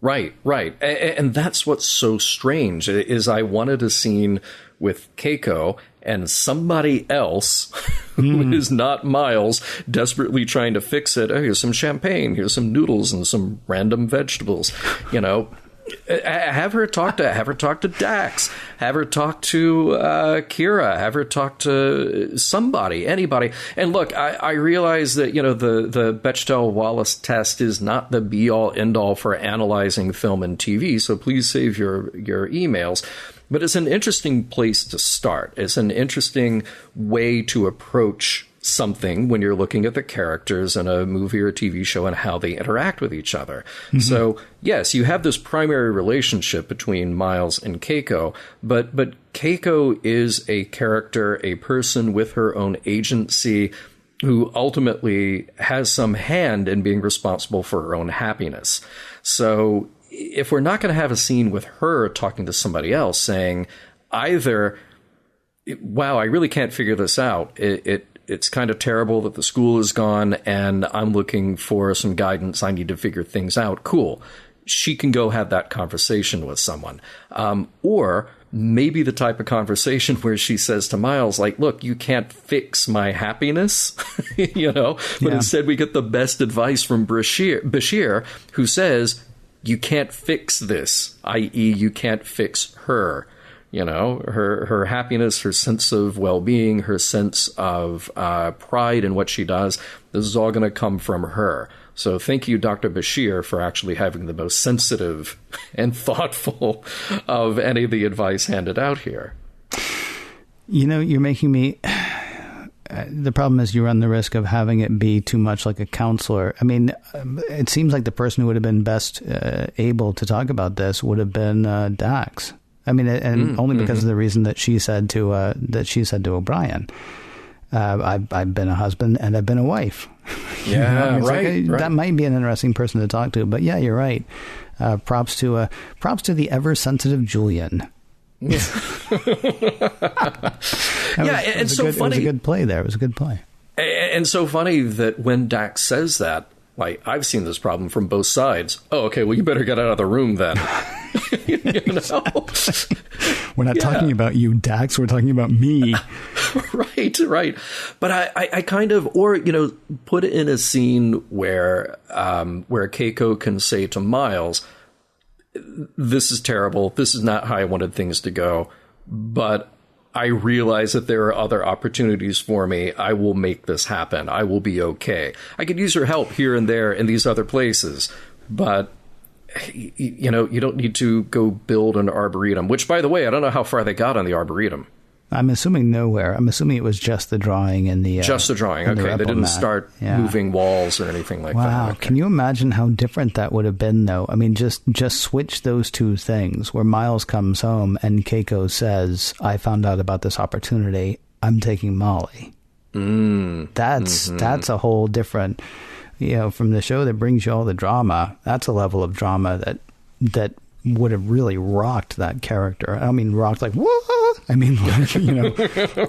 Right. And that's what's so strange is I wanted a scene with Keiko and somebody else who is not Miles desperately trying to fix it. Oh, here's some champagne, here's some noodles and some random vegetables. Have her talk to Dax, have her talk to Kira, have her talk to somebody, anybody. And look, I realize that the Bechdel-Wallace test is not the be all end all for analyzing film and TV, so please save your emails. But it's an interesting place to start. It's an interesting way to approach something when you're looking at the characters in a movie or a TV show and how they interact with each other. So, yes, you have this primary relationship between Miles and Keiko, but Keiko is a character, a person with her own agency who ultimately has some hand in being responsible for her own happiness. So if we're not going to have a scene with her talking to somebody else saying either, wow, I really can't figure this out. It's kind of terrible that the school is gone and I'm looking for some guidance. I need to figure things out. Cool. She can go have that conversation with someone. Or maybe the type of conversation where she says to Miles, look, you can't fix my happiness, but instead we get the best advice from Bashir, who says, you can't fix this, i.e. you can't fix her. You know, her happiness, her sense of well-being, her sense of pride in what she does, this is all going to come from her. So thank you, Dr. Bashir, for actually having the most sensitive and thoughtful of any of the advice handed out here. You know, you're making me... The problem is you run the risk of having it be too much like a counselor. I mean, it seems like the person who would have been best able to talk about this would have been Dax. I mean, and only because of the reason that she said to O'Brien, I've been a husband and I've been a wife. Yeah, right. That might be an interesting person to talk to. But yeah, you're right. Props to the ever sensitive Julian. Yeah, and so funny. It was a good play there. It was a good play. And so funny that when Dax says that, like, I've seen this problem from both sides. Oh, okay, well, you better get out of the room then. You know? We're not talking about you, Dax. We're talking about me. Right. But I kind of, or, you know, put in a scene where Keiko can say to Miles, this is terrible. This is not how I wanted things to go. But I realize that there are other opportunities for me. I will make this happen. I will be okay. I could use her help here and there in these other places. But, you know, you don't need to go build an arboretum, which, by the way, I don't know how far they got on the arboretum. I'm assuming nowhere. I'm assuming it was just the drawing and the... just the drawing. Okay, they didn't start moving walls or anything like that. Wow. Okay. Can you imagine how different that would have been, though? I mean, just switch those two things where Miles comes home and Keiko says, I found out about this opportunity. I'm taking Molly. That's a whole different... You know, from the show that brings you all the drama, that's a level of drama that would have really rocked that character. I don't mean rocked like, what? I mean, like, you know,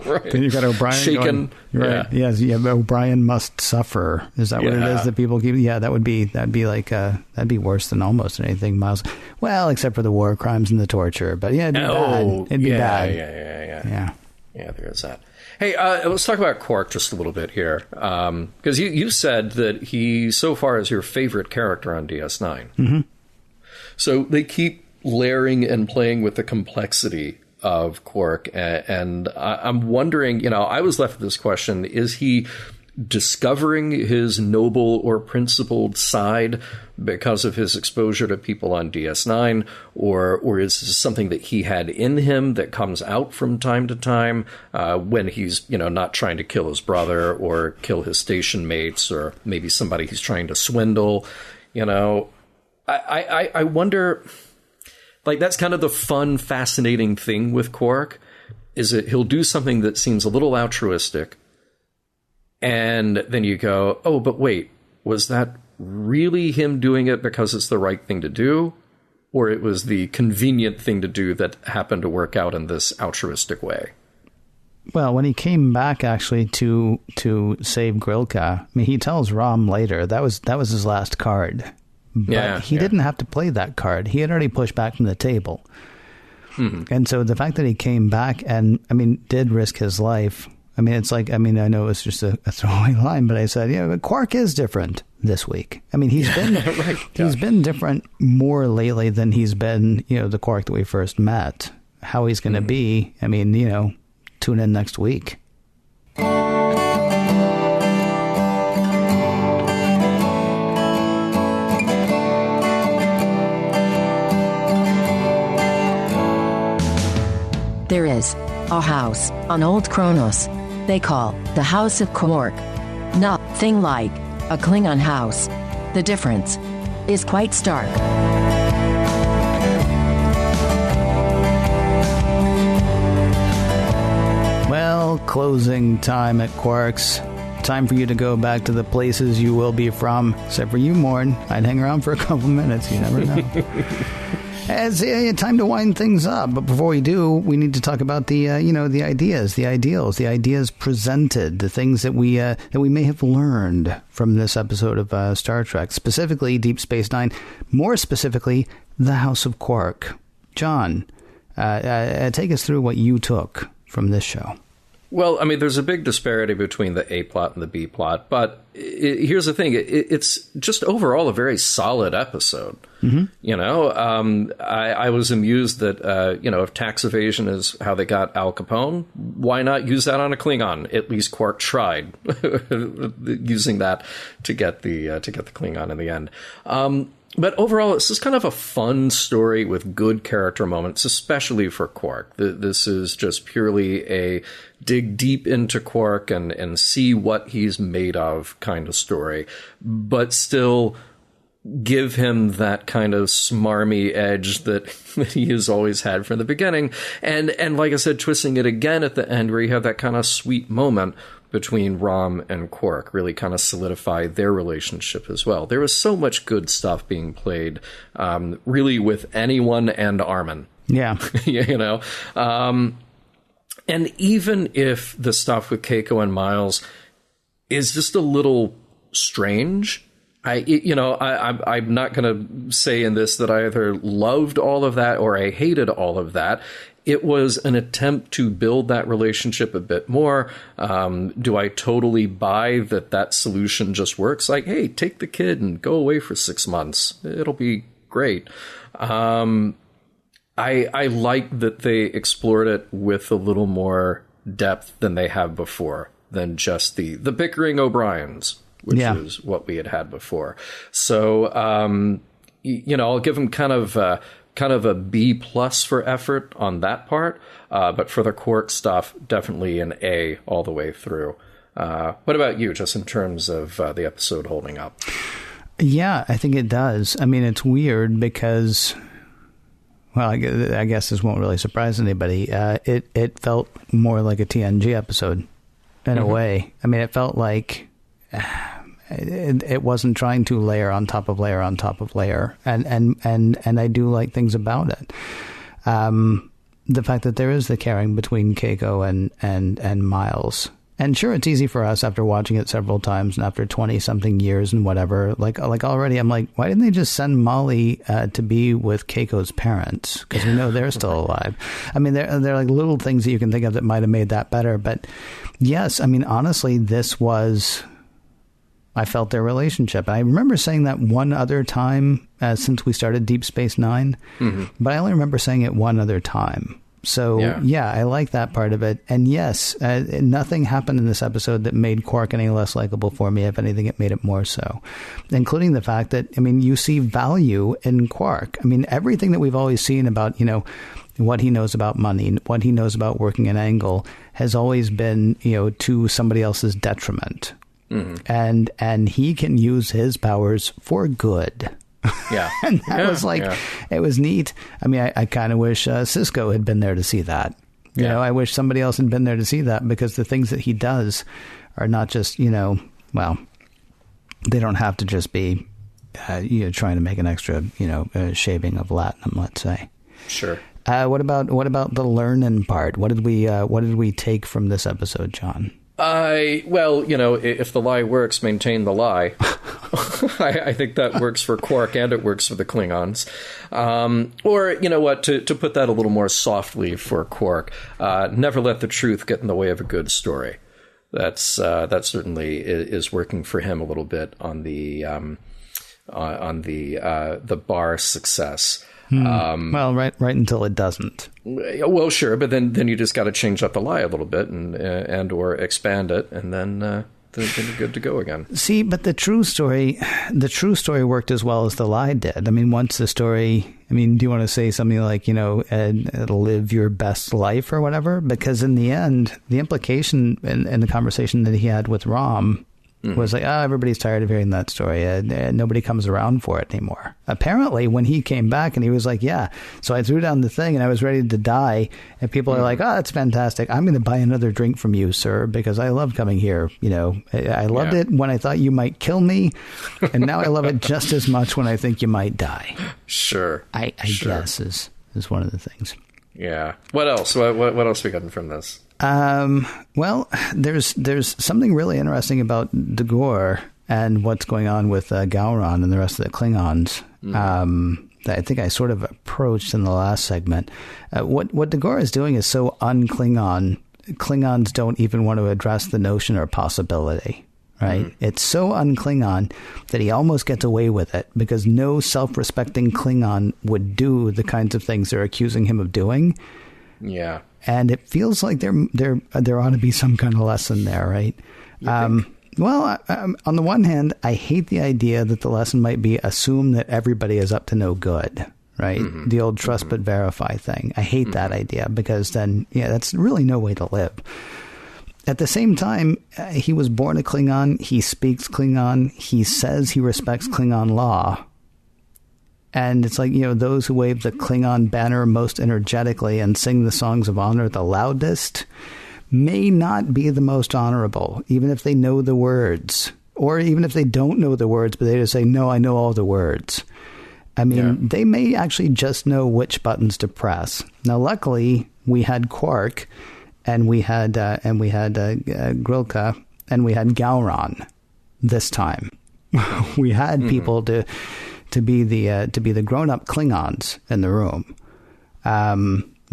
right. Then you've got O'Brien shaken. Right. Yeah. Yes. Yeah. O'Brien must suffer. Is that what it is that people keep? Yeah. That'd be that'd be worse than almost anything Miles. Well, except for the war crimes and the torture. But yeah, it'd be bad. It'd be bad. Yeah. There is that. Hey, let's talk about Quark just a little bit here. Because you said that he so far is your favorite character on DS9. Mm-hmm. So they keep layering and playing with the complexity of Quark. And I'm wondering, you know, I was left with this question. Is he discovering his noble or principled side because of his exposure to people on DS9? Or is this something that he had in him that comes out from time to time when he's, you know, not trying to kill his brother or kill his station mates or maybe somebody he's trying to swindle? You know, I wonder, like, that's kind of the fun, fascinating thing with Quark, is that he'll do something that seems a little altruistic, and then you go, oh, but wait, was that really him doing it because it's the right thing to do? Or it was the convenient thing to do that happened to work out in this altruistic way? Well, when he came back actually to save Grilka, I mean, he tells Rom later that was his last card. But he didn't have to play that card. He had already pushed back from the table. Mm-hmm. And so the fact that he came back and, I mean, did risk his life. I mean, it's like, I mean, I know it's just a throwaway line, but I said, yeah, but Quark is different this week. I mean, he's been he's been different more lately than he's been, you know, the Quark that we first met. How he's going to be, I mean, you know, tune in next week. There is a house on Old Kronos they call the House of Quark. Nothing like a Klingon house. The difference is quite stark. Well, closing time at Quark's. Time for you to go back to the places you will be from. Except for you, Morn. I'd hang around for a couple minutes. You never know. It's time to wind things up. But before we do, we need to talk about the ideas, the ideals, the ideas presented, the things that we may have learned from this episode of Star Trek, specifically Deep Space Nine, more specifically, the House of Quark. John, take us through what you took from this show. Well, I mean, there's a big disparity between the A plot and the B plot, but here's the thing. It's just overall a very solid episode. Mm-hmm. You know, I was amused that, if tax evasion is how they got Al Capone, why not use that on a Klingon? At least Quark tried using that to get the Klingon in the end. But overall, it's just kind of a fun story with good character moments, especially for Quark. This is just purely a dig deep into Quark and see what he's made of kind of story, but still give him that kind of smarmy edge that he has always had from the beginning. And like I said, twisting it again at the end where you have that kind of sweet moment between Rom and Quark, really kind of solidify their relationship as well. There was so much good stuff being played, really with anyone and Armin. Yeah. And even if the stuff with Keiko and Miles is just a little strange, I'm not going to say in this that I either loved all of that or I hated all of that. It was an attempt to build that relationship a bit more. Do I totally buy that solution just works? Like, hey, take the kid and go away for 6 months. It'll be great. I like that they explored it with a little more depth than they have before, than just the bickering O'Briens, which is what we had before. So, I'll give them kind of a B+ for effort on that part. But for the Quark stuff, definitely an A all the way through. What about you, just in terms of the episode holding up? Yeah, I think it does. I mean, it's weird because, well, I guess this won't really surprise anybody. It felt more like a TNG episode in a way. I mean, it felt like it wasn't trying to layer on top of layer on top of layer. And I do like things about it. The fact that there is the caring between Keiko and Miles. And sure, it's easy for us after watching it several times and after 20-something years and whatever. Like already, I'm like, why didn't they just send Molly to be with Keiko's parents? Because we know they're still alive. I mean, they're like little things that you can think of that might have made that better. But yes, I mean, honestly, I felt their relationship. I remember saying that one other time since we started Deep Space Nine, but I only remember saying it one other time. So, yeah, I like that part of it. And yes, nothing happened in this episode that made Quark any less likable for me. If anything, it made it more so, including the fact that, I mean, you see value in Quark. I mean, everything that we've always seen about, what he knows about money, what he knows about working an angle has always been, to somebody else's detriment. Mm-hmm. And he can use his powers for good. Yeah. And that was it was neat. I mean, I kind of wish Cisco had been there to see that. You know, I wish somebody else had been there to see that, because the things that he does are not just, well, they don't have to just be, trying to make an extra, shaving of latinum, let's say. Sure. What about the learning part? What did we take from this episode, John? Well, if the lie works, maintain the lie. I think that works for Quark and it works for the Klingons. Or, you know what, to put that a little more softly for Quark, never let the truth get in the way of a good story. That certainly is working for him a little bit on the bar success. Well, right until it doesn't. Well, sure, but then you just got to change up the lie a little bit and or expand it, and then you're good to go again. See, but the true story worked as well as the lie did. I mean, once the story, do you want to say something like, live your best life or whatever? Because in the end, the implication in the conversation that he had with Rom was like, everybody's tired of hearing that story. Nobody comes around for it anymore. Apparently, when he came back and he was like, so I threw down the thing and I was ready to die. And people are like, that's fantastic. I'm going to buy another drink from you, sir, because I love coming here. I loved it when I thought you might kill me. And now I love it just as much when I think you might die. Sure. I guess is one of the things. Yeah. What else? What else we gotten from this? Well, there's something really interesting about Dagor and what's going on with Gowron and the rest of the Klingons that I think I sort of approached in the last segment. What Dagor is doing is so un-Klingon Klingons don't even want to address the notion or possibility, right? Mm. It's so un-Klingon that he almost gets away with it because no self-respecting Klingon would do the kinds of things they're accusing him of doing. Yeah. And it feels like there ought to be some kind of lesson there, right? Well, on the one hand, I hate the idea that the lesson might be assume that everybody is up to no good, right? Mm-hmm. The old trust but verify thing. I hate that idea because then, that's really no way to live. At the same time, he was born a Klingon. He speaks Klingon. He says he respects Klingon law. And it's like, those who wave the Klingon banner most energetically and sing the songs of honor the loudest may not be the most honorable, even if they know the words. Or even if they don't know the words, but they just say, no, I know all the words. I mean, they may actually just know which buttons to press. Now, luckily, we had Quark, and we had Grilka, and we had Gowron this time. We had people to be the grown-up Klingons in the room,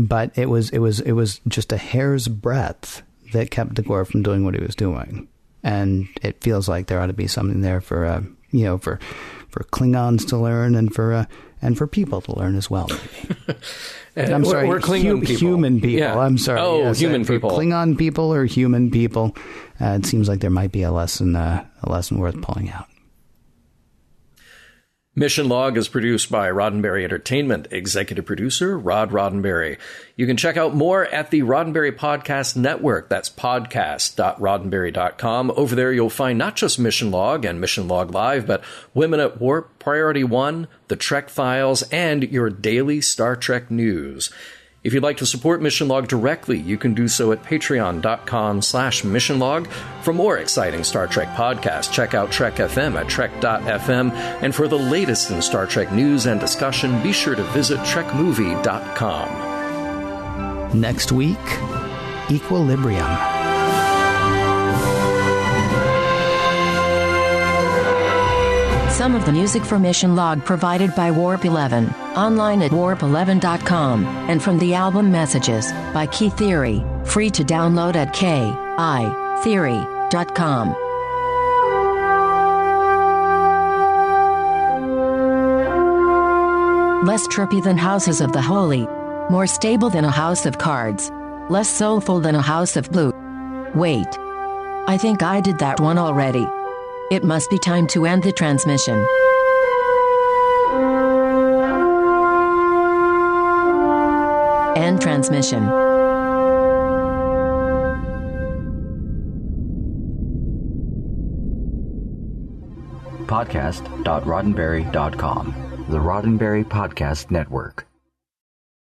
but it was just a hair's breadth that kept Dagor from doing what he was doing, and it feels like there ought to be something there for Klingons to learn and for people to learn as well. Maybe. I'm sorry, we're Klingon people. Human people. Yeah. I'm sorry. Oh, yes, human people. Klingon people or human people. It seems like there might be a lesson worth pulling out. Mission Log is produced by Roddenberry Entertainment, executive producer Rod Roddenberry. You can check out more at the Roddenberry Podcast Network. That's podcast.roddenberry.com. Over there, you'll find not just Mission Log and Mission Log Live, but Women at Warp, Priority One, The Trek Files, and your daily Star Trek news. If you'd like to support Mission Log directly, you can do so at patreon.com/missionlog. For more exciting Star Trek podcasts, check out Trek FM at trek.fm. And for the latest in Star Trek news and discussion, be sure to visit trekmovie.com. Next week, Equilibrium. Some of the music for Mission Log provided by Warp 11, online at warp11.com, and from the album Messages by Key Theory, free to download at kitheory.com. Less trippy than Houses of the Holy, more stable than a House of Cards, less soulful than a House of Blue. Wait. I think I did that one already. It must be time to end the transmission. End transmission. Podcast.roddenberry.com, the Roddenberry Podcast Network.